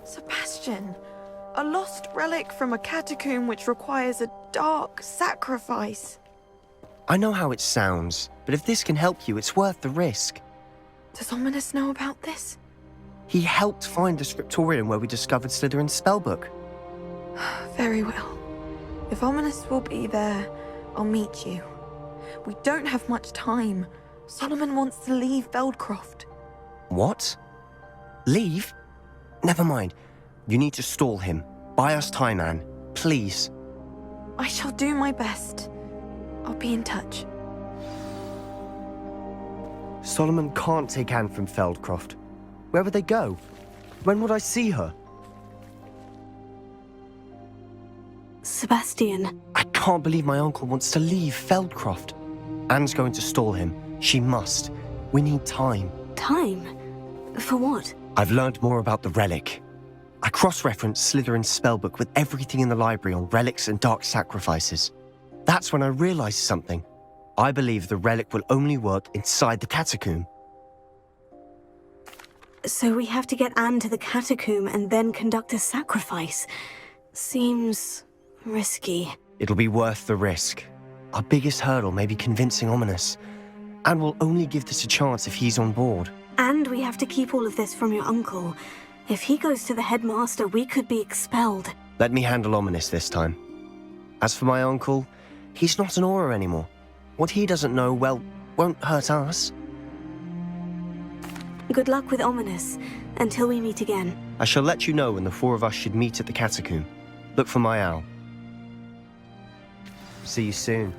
Sebastian, a lost relic from a catacomb which requires a dark sacrifice. I know how it sounds, but if this can help you, it's worth the risk. Does Ominous know about this? He helped find the scriptorium where we discovered Slytherin's spellbook. Very well. If Ominous will be there, I'll meet you. We don't have much time. Solomon wants to leave Feldcroft. What? Leave? Never mind. You need to stall him. Buy us time, Anne. Please. I shall do my best. I'll be in touch. Solomon can't take Anne from Feldcroft. Where would they go? When would I see her? Sebastian. I can't believe my uncle wants to leave Feldcroft. Anne's going to stall him. She must. We need time. Time? For what? I've learned more about the relic. I cross-referenced Slytherin's spellbook with everything in the library on relics and dark sacrifices. That's when I realized something. I believe the relic will only work inside the catacomb. So we have to get Anne to the catacomb and then conduct a sacrifice. Seems risky. It'll be worth the risk. Our biggest hurdle may be convincing Ominous. And we'll only give this a chance if he's on board. And we have to keep all of this from your uncle. If he goes to the headmaster, we could be expelled. Let me handle Ominous this time. As for my uncle, he's not an Auror anymore. What he doesn't know, well, won't hurt us. Good luck with Ominous, until we meet again. I shall let you know when the four of us should meet at the catacomb. Look for my owl. See you soon.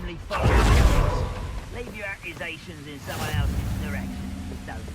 calmly follow your steps. Leave your accusations in someone else's direction. Don't mind.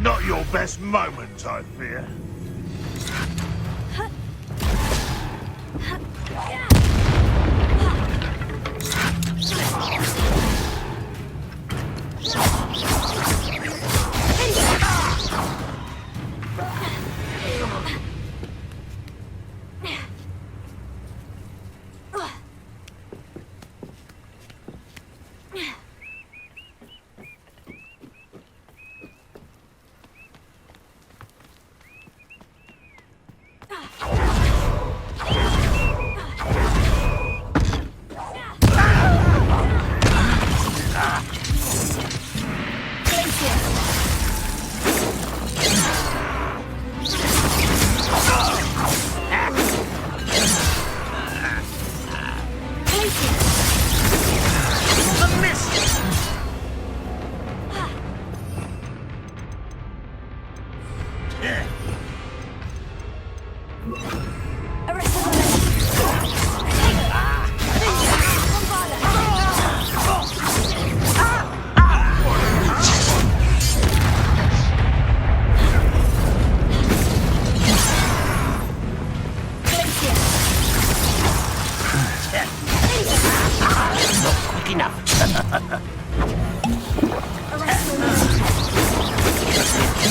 Not your best moment, I fear.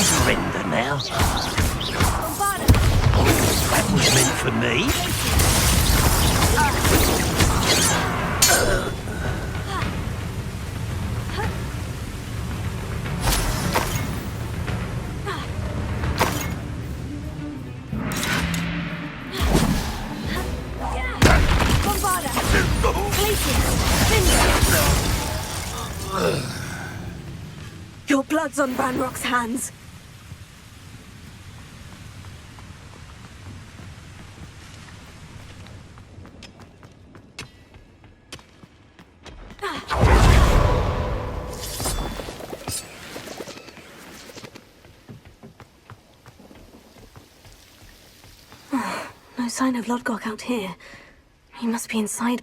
Surrender now. That was meant for me. Your blood's on Ranrock's hands. No sign of Lodgok out here. He must be inside.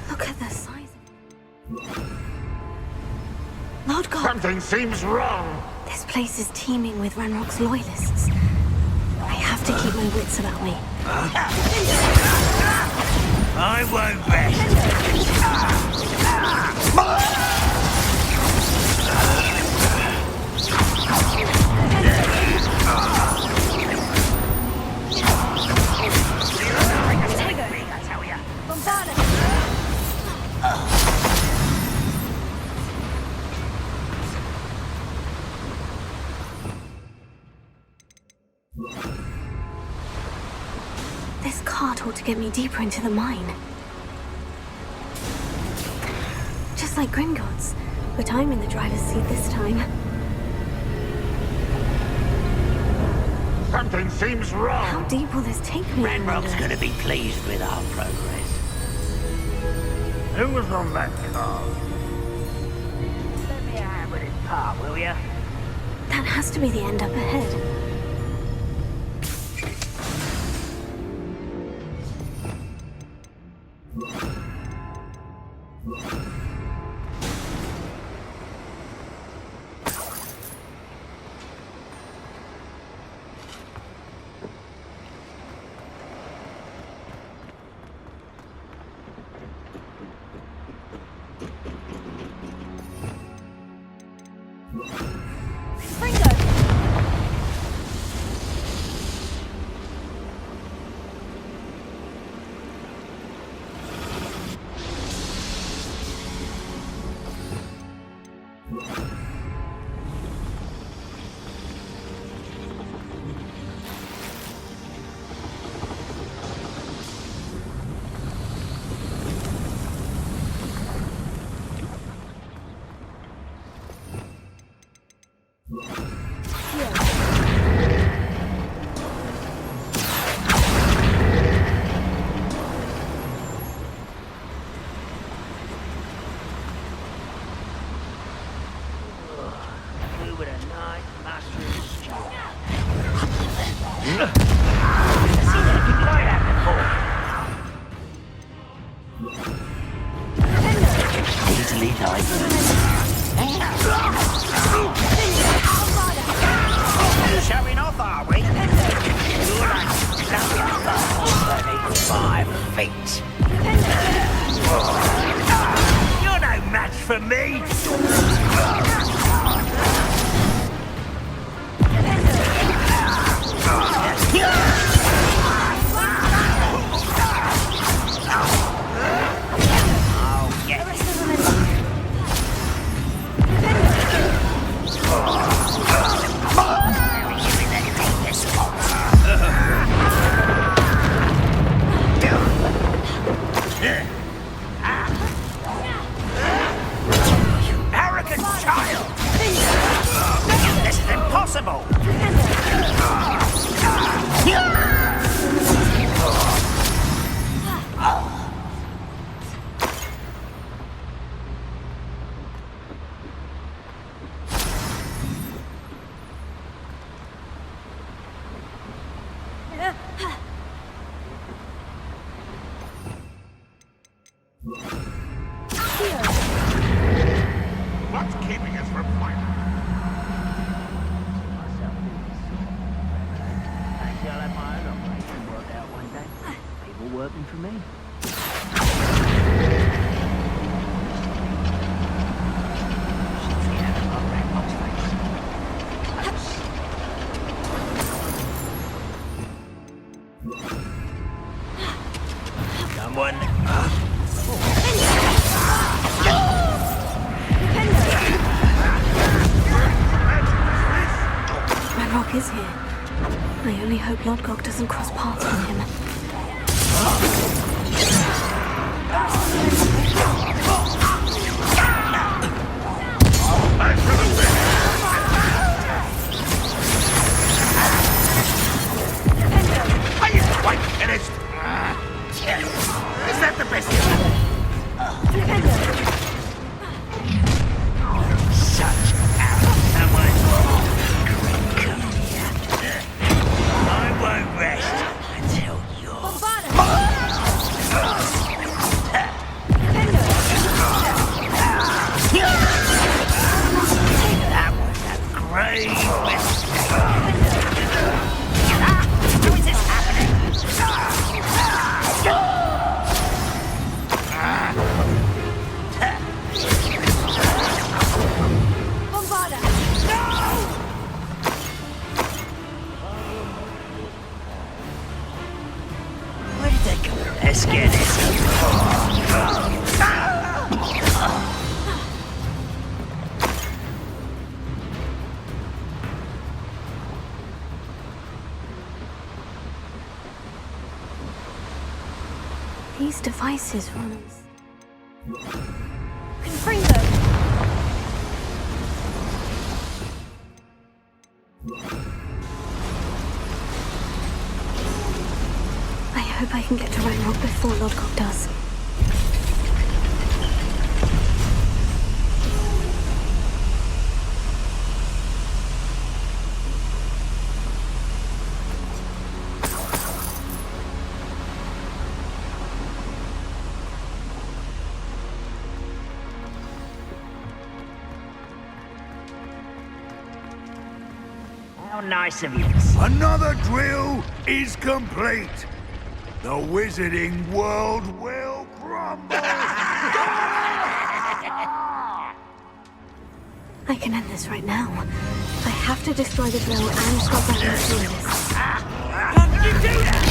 Look at the size of... Lodgok! Something seems wrong. This place is teeming with Ranrock's loyalists. I have to keep my wits about me. I won't rest. This cart ought to get me deeper into the mine. Just like Gringotts, but I'm in the driver's seat this time. Something seems wrong. How deep will this take me? I Ranrock's wonder? gonna be pleased with our progress. Who was on that car? Let me have with this part, will ya? That has to be the end up ahead. With a nice mushroom stew. Easily showing off, are we? You're like jumping off 5 feet. You're no match for me. What's keeping us from fighting? Actually, I'll have my own operation worked out one day. People working for me. someone. Ranrock is here. I only hope Lodgok doesn't cross paths with him. Are you quite finished? Is that the best? Such someone. Come here. I won't rest until you're... That was a great mistake. How is this happening? Where did they go? Let's get it. These devices run. I hope I can get to Ranrock before Lodgok does. How nice of you. Another drill is complete. The wizarding world will crumble. I can end this right now. I have to destroy the drill and stop Ranrock through this. How did you do that?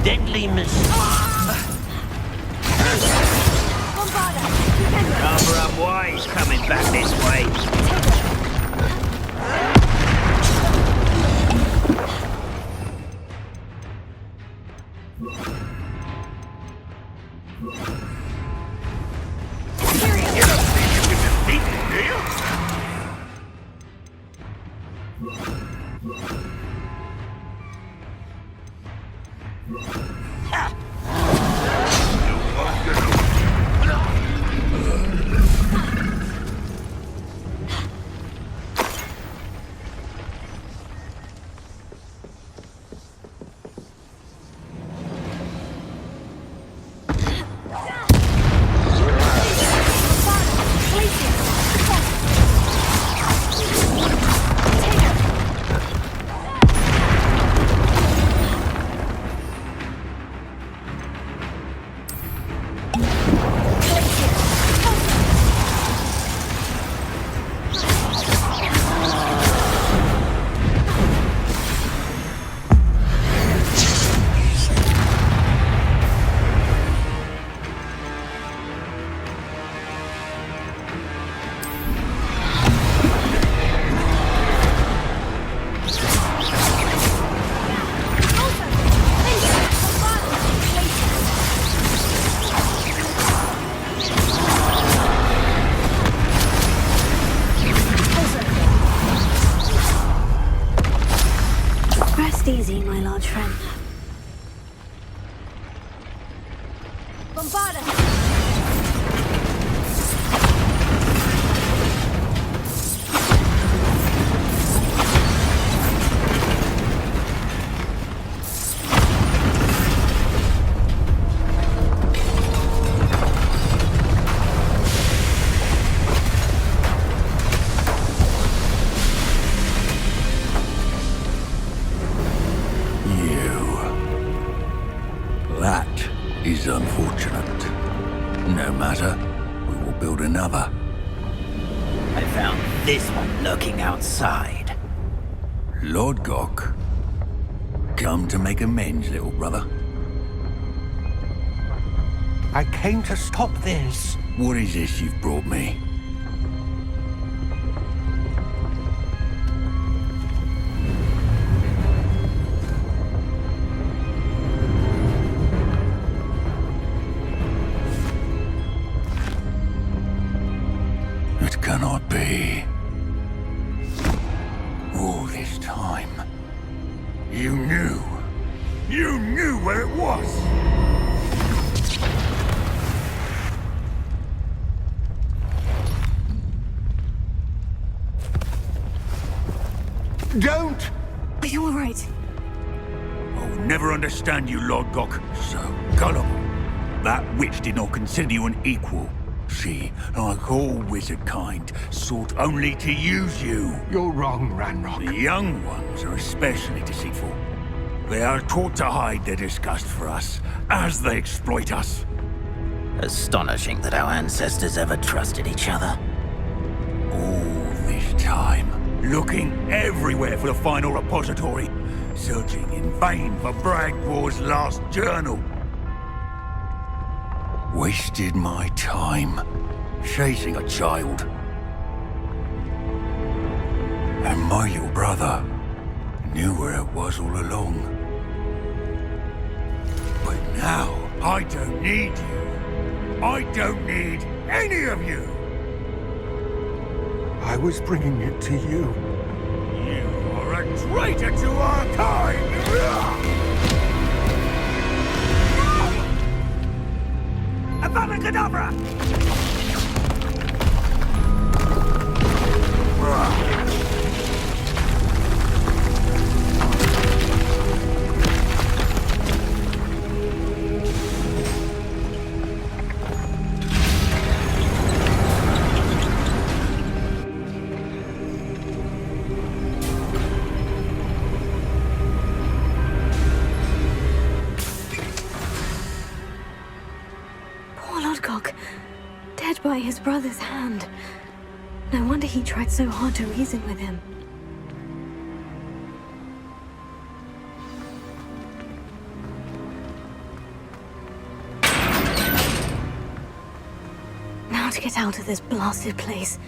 Deadly mistake. Rather unwise coming back this way. You don't think you can defeat me, do you? Easy, my large friend. Bombarda! That is unfortunate. No matter, we will build another. I found this one lurking outside. Lord Gok, come to make amends, little brother. I came to stop this. What is this you've brought me? It cannot be. All this time, you knew. You knew where it was. Don't! Are you alright? I'll never understand you, Lord Gok. So gullible. That witch did not consider you an equal. She, like all wizard kind, sought only to use you. You're wrong, Ranrock. The young ones are especially deceitful. They are taught to hide their disgust for us, as they exploit us. Astonishing that our ancestors ever trusted each other. All this time, looking everywhere for the final repository, searching in vain for Bragbor's last journal. Wasted my time chasing a child. And my little brother knew where it was all along. But now, I don't need you. I don't need any of you. I was bringing it to you. You are a traitor to our kind! Abracadabra! Dead by his brother's hand. No wonder he tried so hard to reason with him. Now to get out of this blasted place.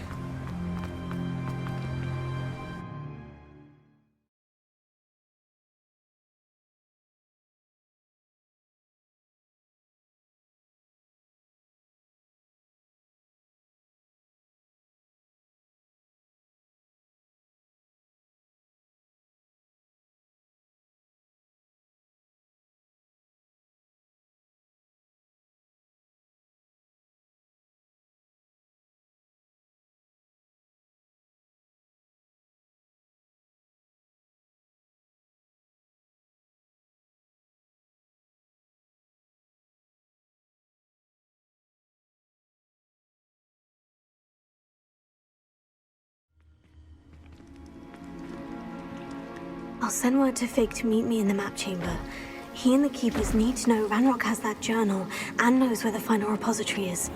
I'll send word to Fig to meet me in the map chamber. He and the Keepers need to know Ranrock has that journal and knows where the final repository is.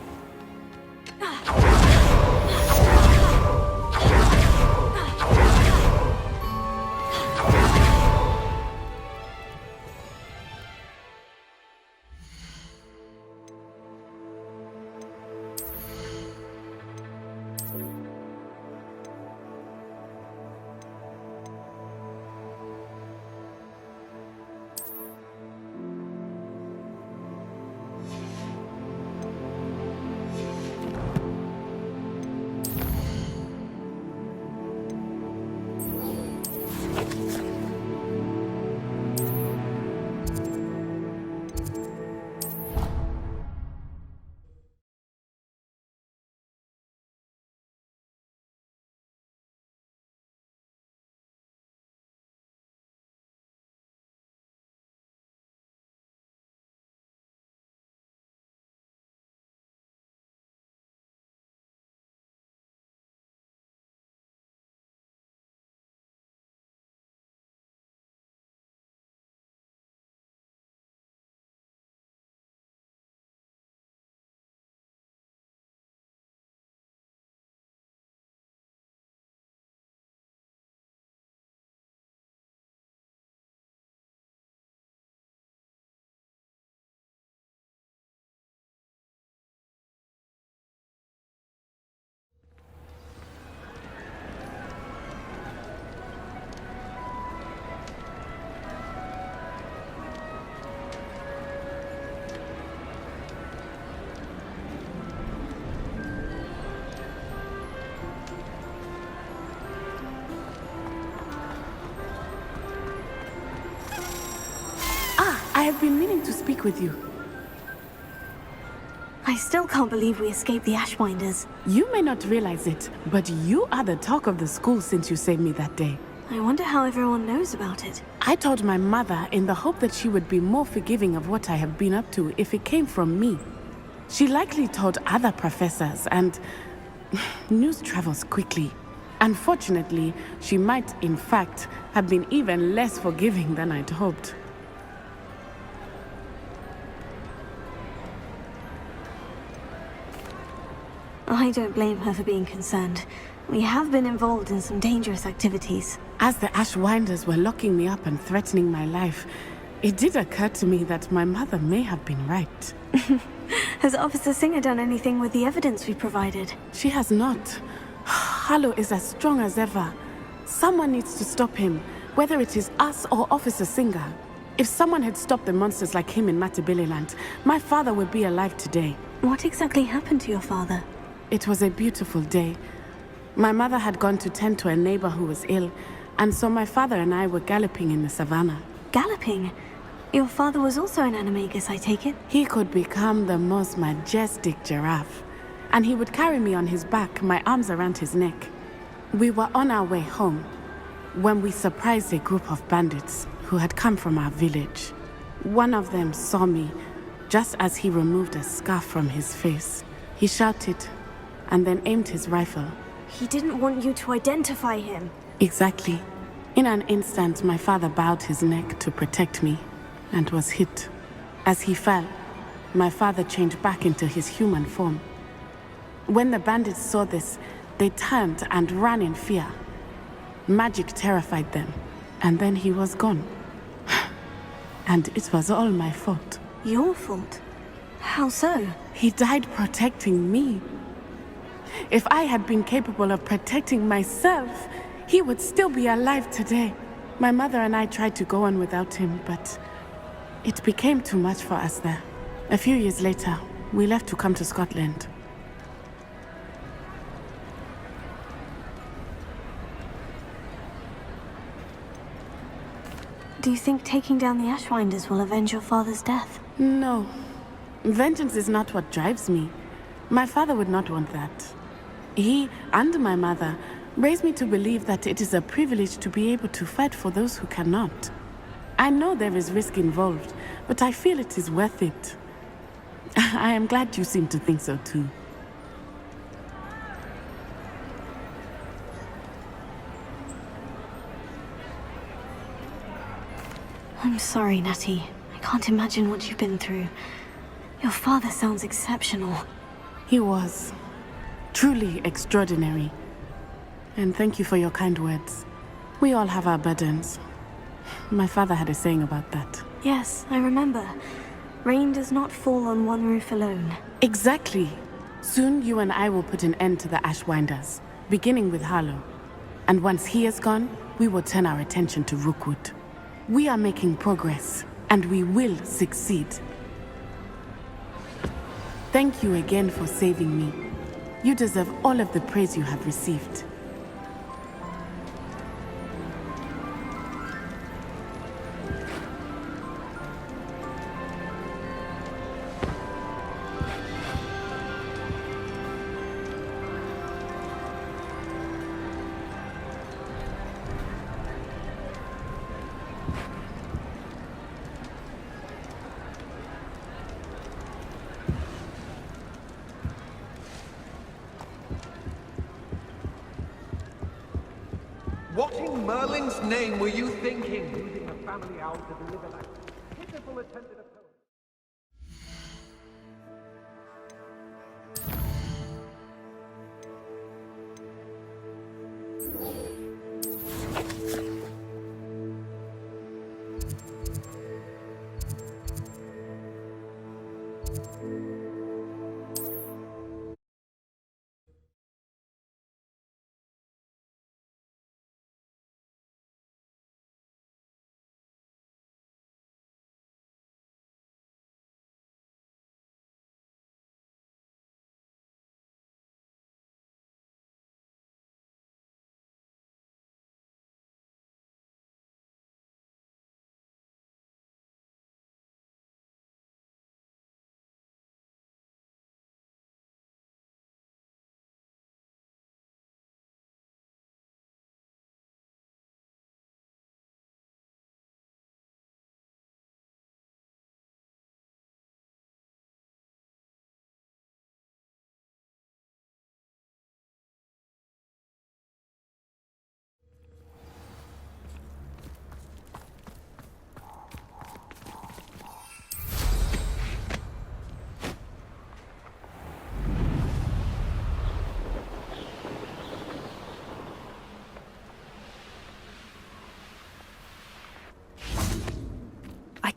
have been meaning to speak with you. I still can't believe we escaped the Ashwinders. You may not realize it, but you are the talk of the school since you saved me that day. I wonder how everyone knows about it. I told my mother in the hope that she would be more forgiving of what I have been up to if it came from me. She likely told other professors, and news travels quickly. Unfortunately, she might, in fact, have been even less forgiving than I'd hoped. I don't blame her for being concerned. We have been involved in some dangerous activities. As the Ashwinders were locking me up and threatening my life, it did occur to me that my mother may have been right. Has Officer Singer done anything with the evidence we provided? She has not. Harlow is as strong as ever. Someone needs to stop him, whether it is us or Officer Singer. If someone had stopped the monsters like him in Matabeleland, my father would be alive today. What exactly happened to your father? It was a beautiful day. My mother had gone to tend to a neighbor who was ill, and so my father and I were galloping in the savannah. Galloping? Your father was also an animagus, I take it? He could become the most majestic giraffe, and he would carry me on his back, my arms around his neck. We were on our way home when we surprised a group of bandits who had come from our village. One of them saw me just as he removed a scarf from his face. He shouted and then aimed his rifle. He didn't want you to identify him. Exactly. In an instant, my father bowed his neck to protect me and was hit. As he fell, my father changed back into his human form. When the bandits saw this, they turned and ran in fear. Magic terrified them, and then he was gone. And it was all my fault. Your fault? How so? He died protecting me. If I had been capable of protecting myself, he would still be alive today. My mother and I tried to go on without him, but it became too much for us there. A few years later, we left to come to Scotland. Do you think taking down the Ashwinders will avenge your father's death? No. Vengeance is not what drives me. My father would not want that. He and my mother raised me to believe that it is a privilege to be able to fight for those who cannot. I know there is risk involved, but I feel it is worth it. I am glad you seem to think so too. I'm sorry, Natty. I can't imagine what you've been through. Your father sounds exceptional. He was. Truly extraordinary. And thank you for your kind words. We all have our burdens. My father had a saying about that. Yes, I remember. Rain does not fall on one roof alone. Exactly. Soon you and I will put an end to the Ashwinders, beginning with Harlow. And once he is gone, we will turn our attention to Rookwood. We are making progress, and we will succeed. Thank you again for saving me. You deserve all of the praise you have received. What in Merlin's name were you thinking? Using a family owl to deliver that pitiful attendant.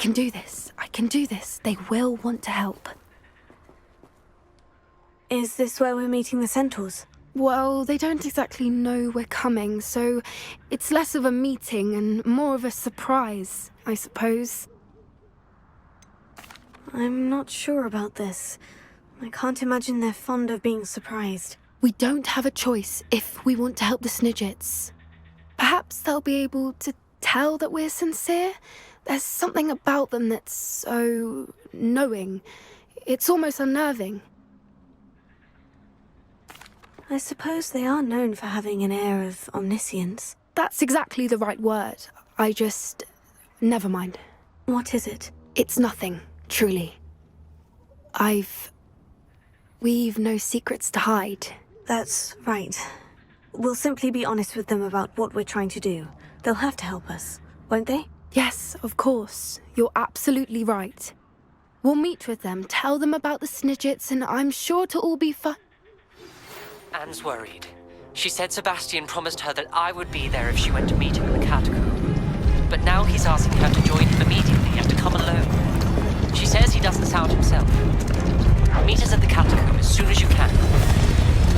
can do this. I can do this. They will want to help. Is this where we're meeting the centaurs? Well, they don't exactly know we're coming, so it's less of a meeting and more of a surprise, I suppose. I'm not sure about this. I can't imagine they're fond of being surprised. We don't have a choice if we want to help the Snidgets. Perhaps they'll be able to tell that we're sincere. There's something about them that's so knowing. It's almost unnerving. I suppose they are known for having an air of omniscience. That's exactly the right word. Never mind. What is it? It's nothing, truly. We've no secrets to hide. That's right. We'll simply be honest with them about what we're trying to do. They'll have to help us, won't they? Yes, of course. You're absolutely right. We'll meet with them, tell them about the Snidgets, and I'm sure it'll all be fun. Anne's worried. She said Sebastian promised her that I would be there if she went to meet him in the catacomb. But now he's asking her to join him immediately and to come alone. She says he doesn't sound himself. Meet us at the catacomb as soon as you can.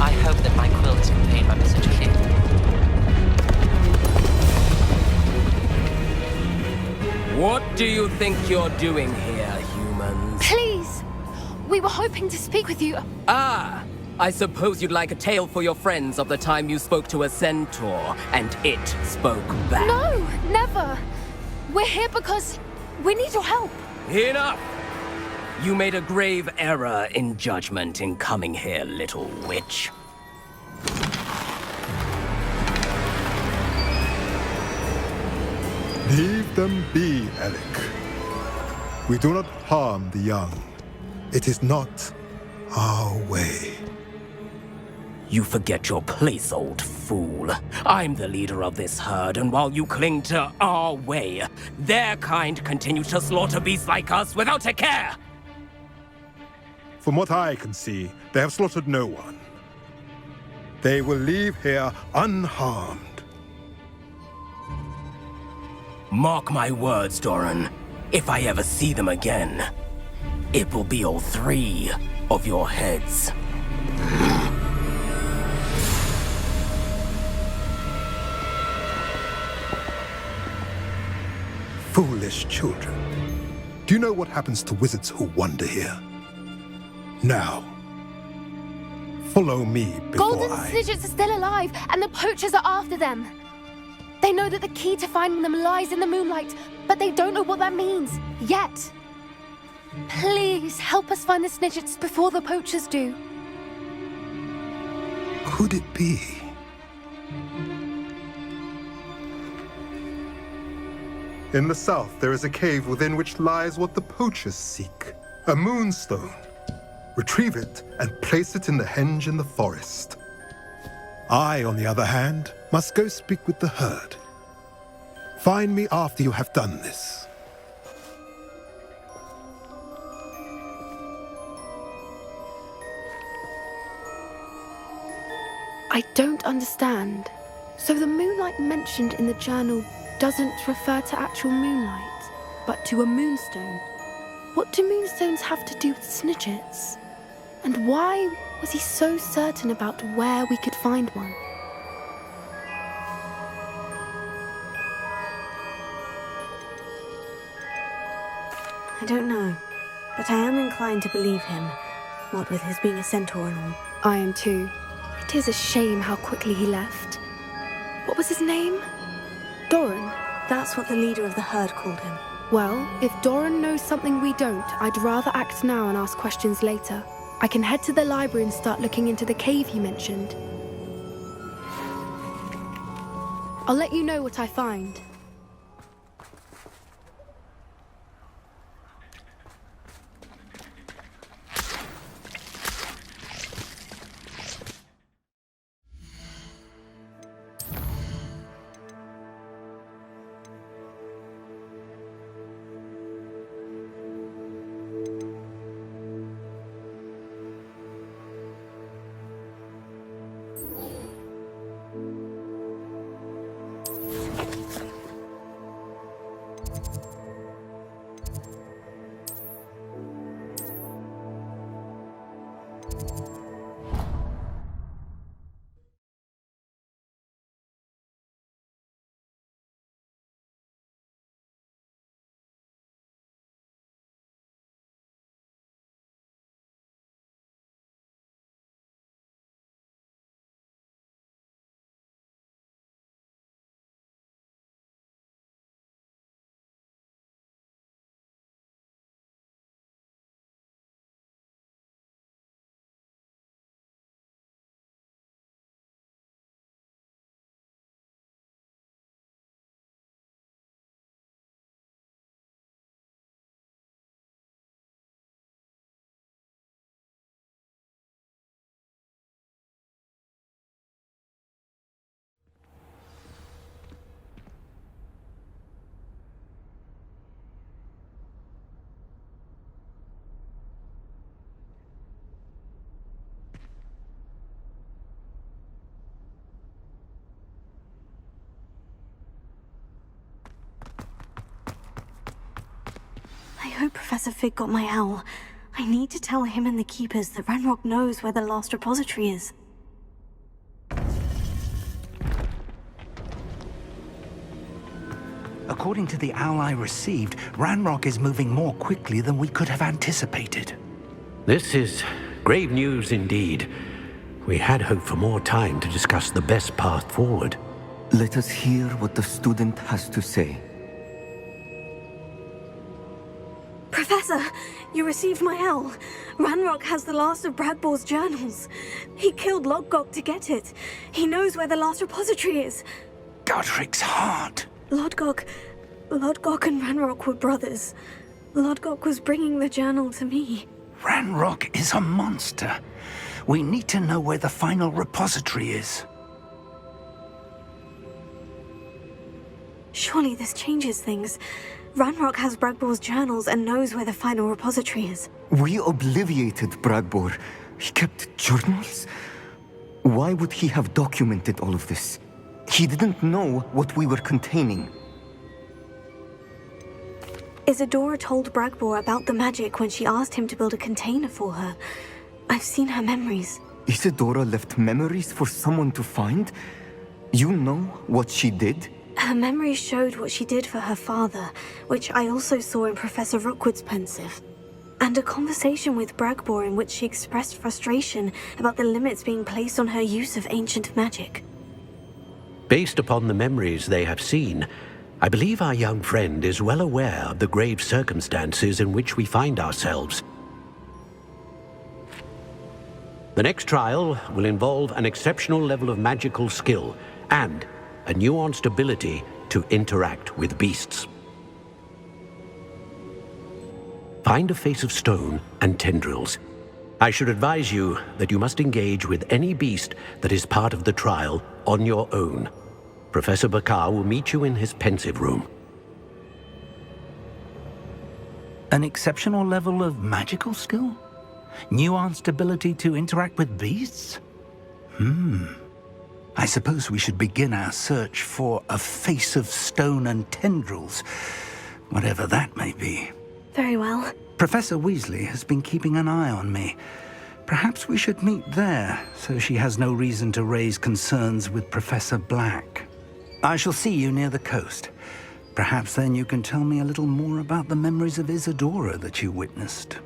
I hope that my quill has conveyed my message clearly. What do you think you're doing here, humans? Please! We were hoping to speak with you. Ah! I suppose you'd like a tale for your friends of the time you spoke to a centaur, and it spoke back. No, never. We're here because we need your help. Enough! You made a grave error in judgment in coming here, little witch. Leave them be, Alec. We do not harm the young. It is not our way. You forget your place, old fool. I'm the leader of this herd, and while you cling to our way, their kind continue to slaughter beasts like us without a care! From what I can see, they have slaughtered no one. They will leave here unharmed. Mark my words, Doran. If I ever see them again, it will be all 3 of your heads. Foolish children. Do you know what happens to wizards who wander here? Now, follow me before Golden Snidgets are still alive, and the poachers are after them. They know that the key to finding them lies in the moonlight, but they don't know what that means, yet. Please, help us find the Snidgets before the poachers do. Could it be? In the south, there is a cave within which lies what the poachers seek. A moonstone. Retrieve it and place it in the henge in the forest. I, on the other hand, must go speak with the herd. Find me after you have done this. I don't understand. So the moonlight mentioned in the journal doesn't refer to actual moonlight, but to a moonstone. What do moonstones have to do with Snidgets? And why was he so certain about where we could find one? I don't know, but I am inclined to believe him, what with his being a centaur and all. I am too. It is a shame how quickly he left. What was his name? Doran? That's what the leader of the herd called him. Well, if Doran knows something we don't, I'd rather act now and ask questions later. I can head to the library and start looking into the cave you mentioned. I'll let you know what I find. I hope Professor Fig got my owl. I need to tell him and the Keepers that Ranrock knows where the last repository is. According to the owl I received, Ranrock is moving more quickly than we could have anticipated. This is grave news indeed. We had hoped for more time to discuss the best path forward. Let us hear what the student has to say. Professor, you received my owl. Ranrock has the last of Bradbor's journals. He killed Lodgok to get it. He knows where the last repository is. Godric's heart. Lodgok and Ranrock were brothers. Lodgok was bringing the journal to me. Ranrock is a monster. We need to know where the final repository is. Surely this changes things. Ranrock has Bradbor's journals and knows where the final repository is. We obliviated Bradbor. He kept journals? Why would he have documented all of this? He didn't know what we were containing. Isadora told Bradbor about the magic when she asked him to build a container for her. I've seen her memories. Isadora left memories for someone to find? You know what she did? Her memories showed what she did for her father, which I also saw in Professor Rookwood's pensive. And a conversation with Bradbor in which she expressed frustration about the limits being placed on her use of ancient magic. Based upon the memories they have seen, I believe our young friend is well aware of the grave circumstances in which we find ourselves. The next trial will involve an exceptional level of magical skill and a nuanced ability to interact with beasts. Find a face of stone and tendrils. I should advise you that you must engage with any beast that is part of the trial on your own. Professor Bakar will meet you in his pensive room. An exceptional level of magical skill? Nuanced ability to interact with beasts? I suppose we should begin our search for a face of stone and tendrils, whatever that may be. Very well. Professor Weasley has been keeping an eye on me. Perhaps we should meet there, so she has no reason to raise concerns with Professor Black. I shall see you near the coast. Perhaps then you can tell me a little more about the memories of Isadora that you witnessed.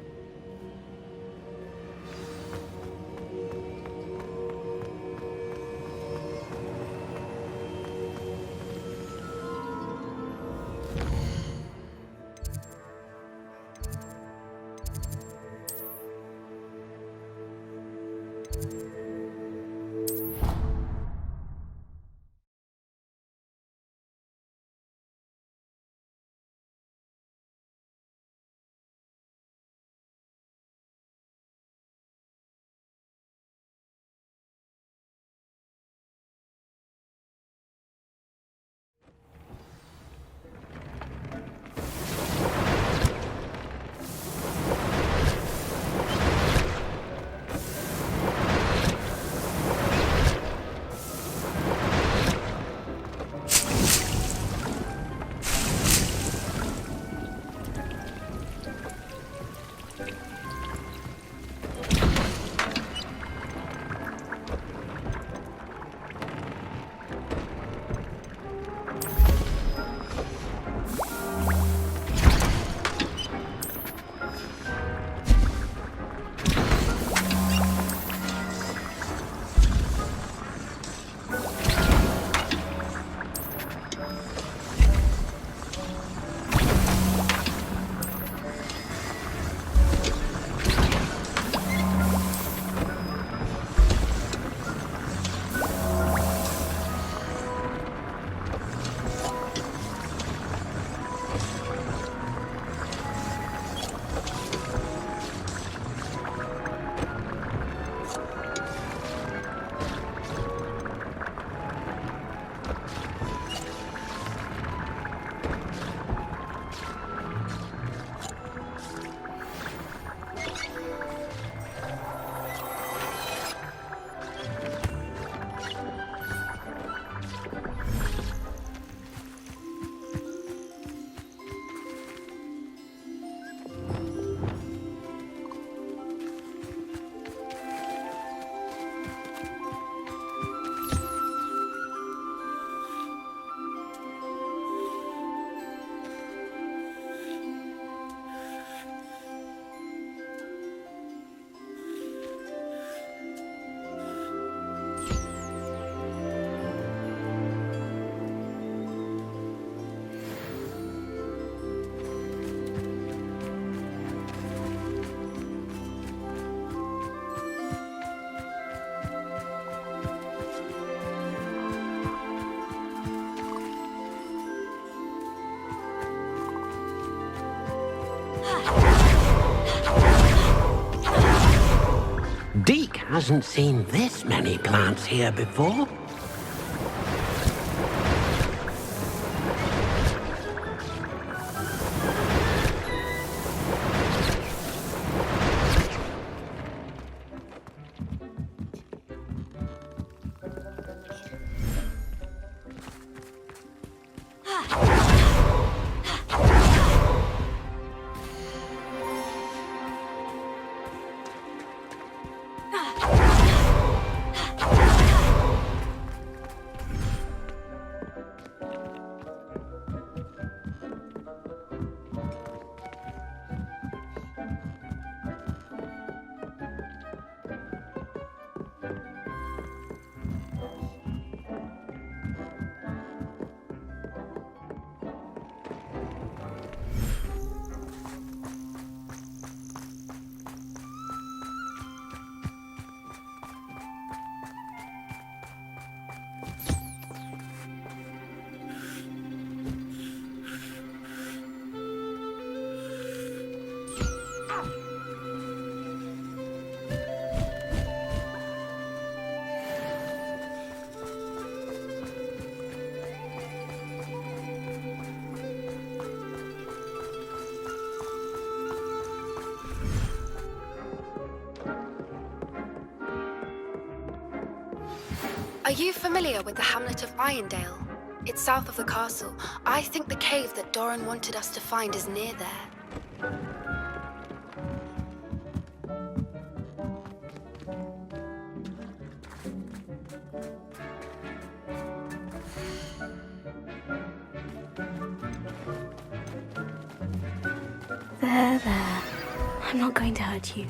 hasn't seen this many plants here before. Are you familiar with the hamlet of Irondale? It's south of the castle. I think the cave that Doran wanted us to find is near there. There. I'm not going to hurt you.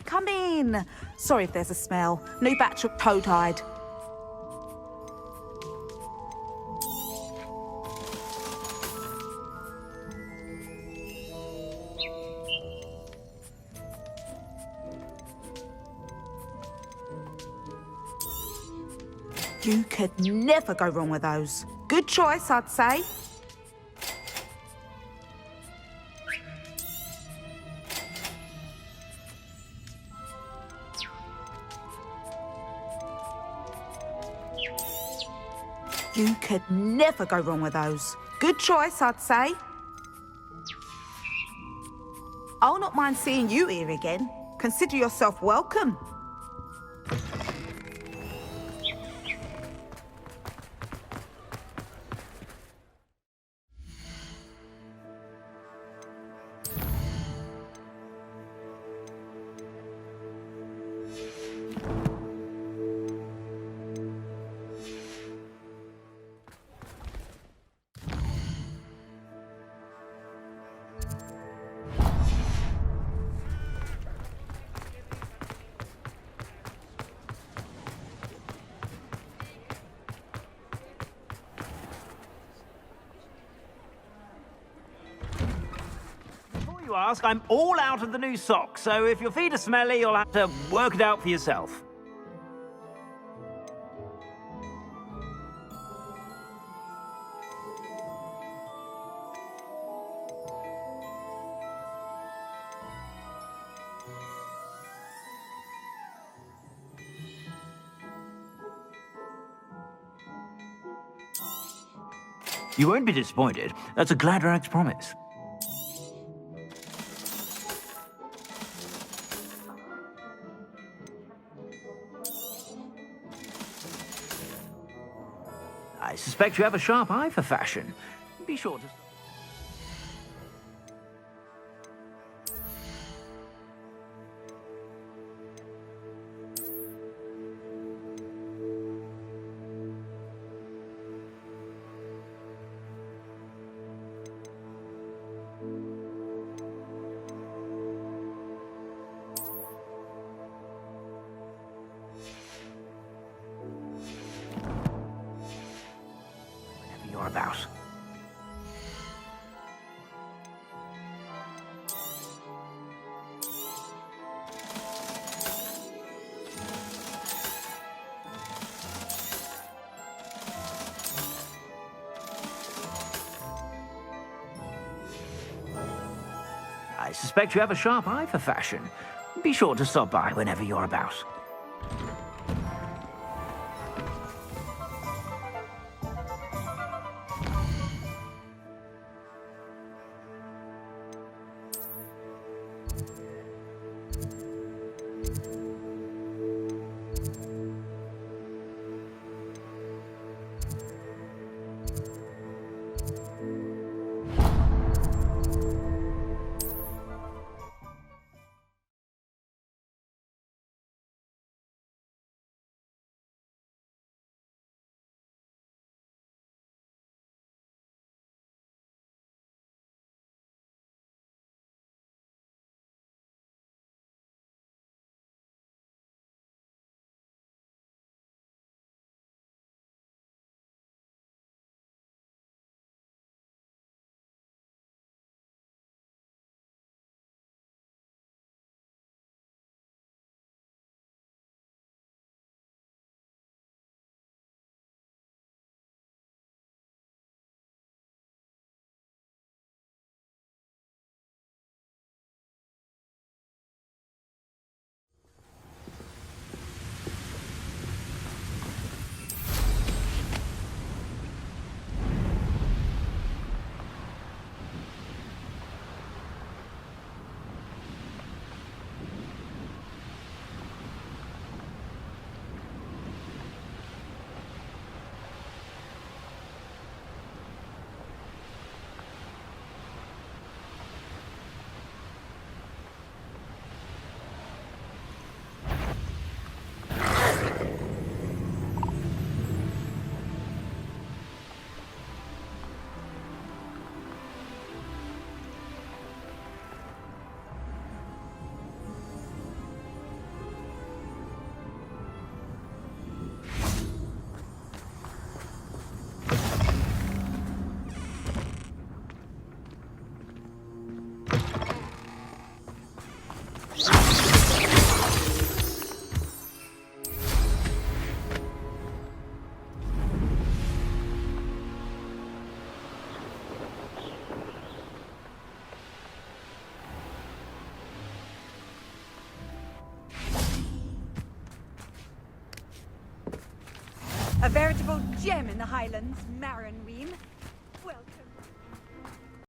Come in. Sorry if there's a smell. New batch of toad-hide. You could never go wrong with those. Good choice, I'd say. You could never go wrong with those. Good choice, I'd say. I'll not mind seeing you here again. Consider yourself welcome. You ask, I'm all out of the new socks, so if your feet are smelly, you'll have to work it out for yourself. You won't be disappointed. That's a Gladrag's promise. I suspect you have a sharp eye for fashion. Be sure to... You're about. I suspect you have a sharp eye for fashion. Be sure to stop by whenever you're about. A veritable gem in the Highlands,